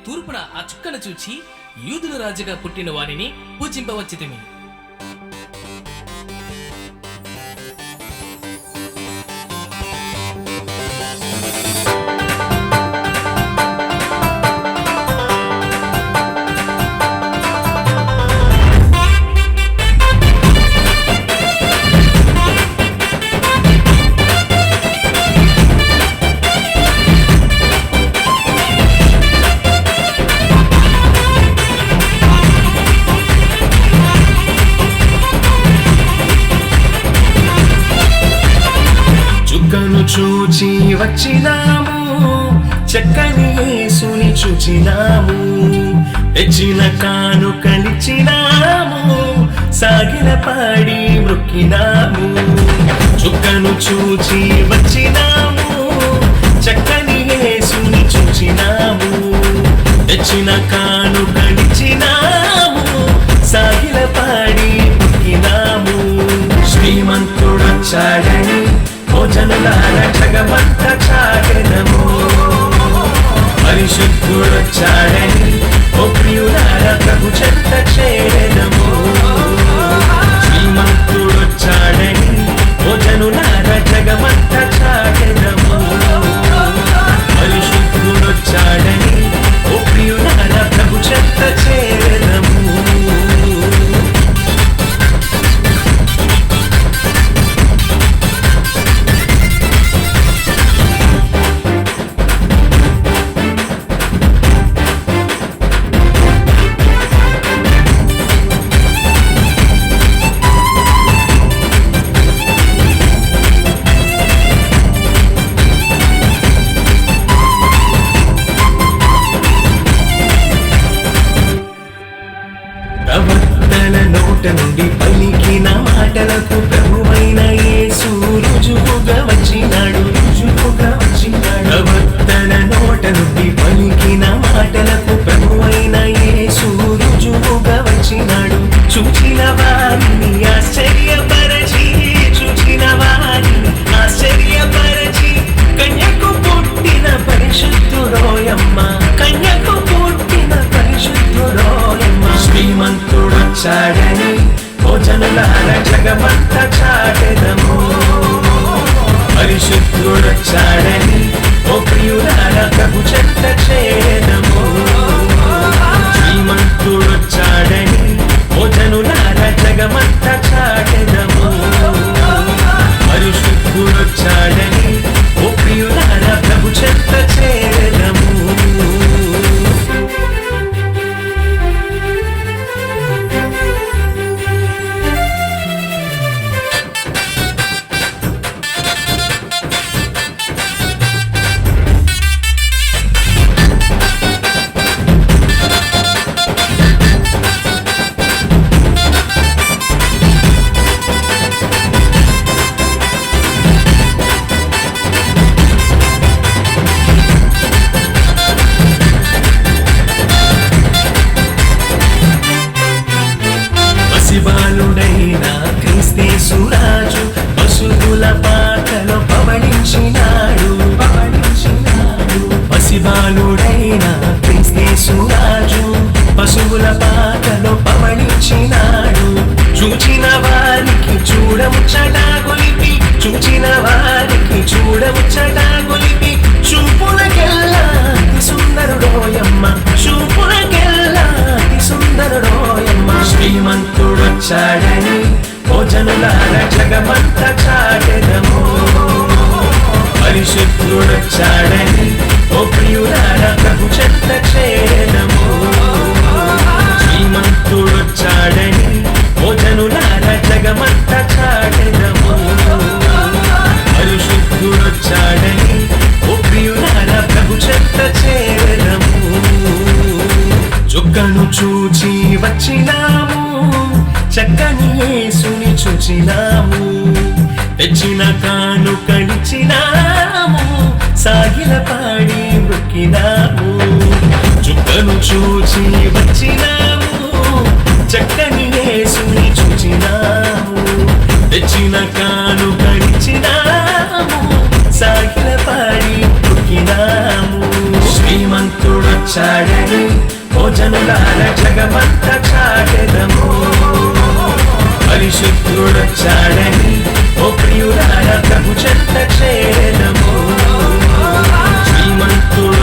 తూర్పున ఆ చుక్కను చూచి యూదుల రాజుగా పుట్టిన వారిని పూజింపవచ్చితిమి. చూచి వచ్చినాము, చక్కని యేసుని చూచినాము, తెచ్చిన కానుకలిచ్చినాము, సాగిల పాడి మృక్కినాము. చుక్కను చూచి వచ్చినాము, చక్కని యేసుని చూచినాము, తెచ్చిన కానుకలిచ్చినాము, సాగిల పాడి మృక్కినాము. శ్రీమంతుడొచ్చాడని భోజనులార జగమంత చాటెదము, పరిశుద్ధుడొచ్చాడని ఓ ప్రియులార ప్రభు చెంత చేరెదము. శ్రీమంతుడొచ్చాడని భోజనులార జగమంత చాటెదము, పరిశుద్ధుడొచ్చాడని ఓ ప్రియులార ప్రభు చెంత చేరెదము. ప్రవక్తల నోట నుండి పలికిన మాటలకు ప్రభువైన యేసు రుజువుగా వచ్చినాడు. ప్రవక్తల నోట నుండి పలికిన మాటలకు ప్రభువైన యేసు రుజువుగా వచ్చినాడు. చూచిన వారిని ఆశ్చర్యపరచి, చూచిన వారిని ఆశ్చర్యపరచి, కన్యకు పుట్టిన పరిశుద్ధుడోయమ్మ, కన్యకు పుట్టిన పరిశుద్ధుడోయమ్మ. శ్రీమంతుడొచ్చాడని భోజనులార జగమంత చాటెదము, పరిశుద్ధుడొచ్చాడని ఓ ప్రియులార ప్రభు చెంత చేరెదము. శ్రీమంతుడొచ్చాడని భోజనులార జగమంత చాటెదము, పరిశుద్ధుడొచ్చాడని ఓ ప్రియులార ప్రభు చెంత చేరెదము. పసిబాలుడైన క్రీస్తేసు రాజు పశువుల పాకలో పవళించినాడు. పసిబాలుడైన క్రీస్తేసు రాజు పశువుల పాకలో పవళించినాడు. చూచిన వారికి చూడముచ్చటా గొలిపి, చూచిన వారికి చూడముచ్చటా గొలిపి, చూపులకెల్లా అతి సుందరుడోయమ్మ, చూపులకెల్లా అతి సుందరుడోయమ్మ. శ్రీమంతుడొచ్చాడని భోజనులార జగమంత చాటెదము, పరిశుద్ధుడొచ్చాడని ఓ ప్రియులార ప్రభు చెంత చేరెదము. శ్రీమంతుడొచ్చాడని భోజనులార జగమంత చాటెదము, పరిశుద్ధుడొచ్చాడని ఓ ప్రియులార ప్రభు చెంత చేరెదము. చుక్కను చూచి వచ్చినాము, చక్కని యేసుని చూచినాము, తెచ్చిన కానుకలిచ్చినాము, సాగిల పాడి మృక్కినాము. చుక్కను చూచి వచ్చినాము, చక్కని యేసుని చూచినాము, తెచ్చిన కానుకలిచ్చినాము, సాగిల పాడి మృక్కినాము. శ్రీమంతుడొచ్చాడని వచ్చాడని ఓ జనులార జగమంత చాటెదము పరిశుద్ధుడొచ్చాడని ఓ ప్రియులార ప్రభు చెంత చేరదము శ్రీమంతుడు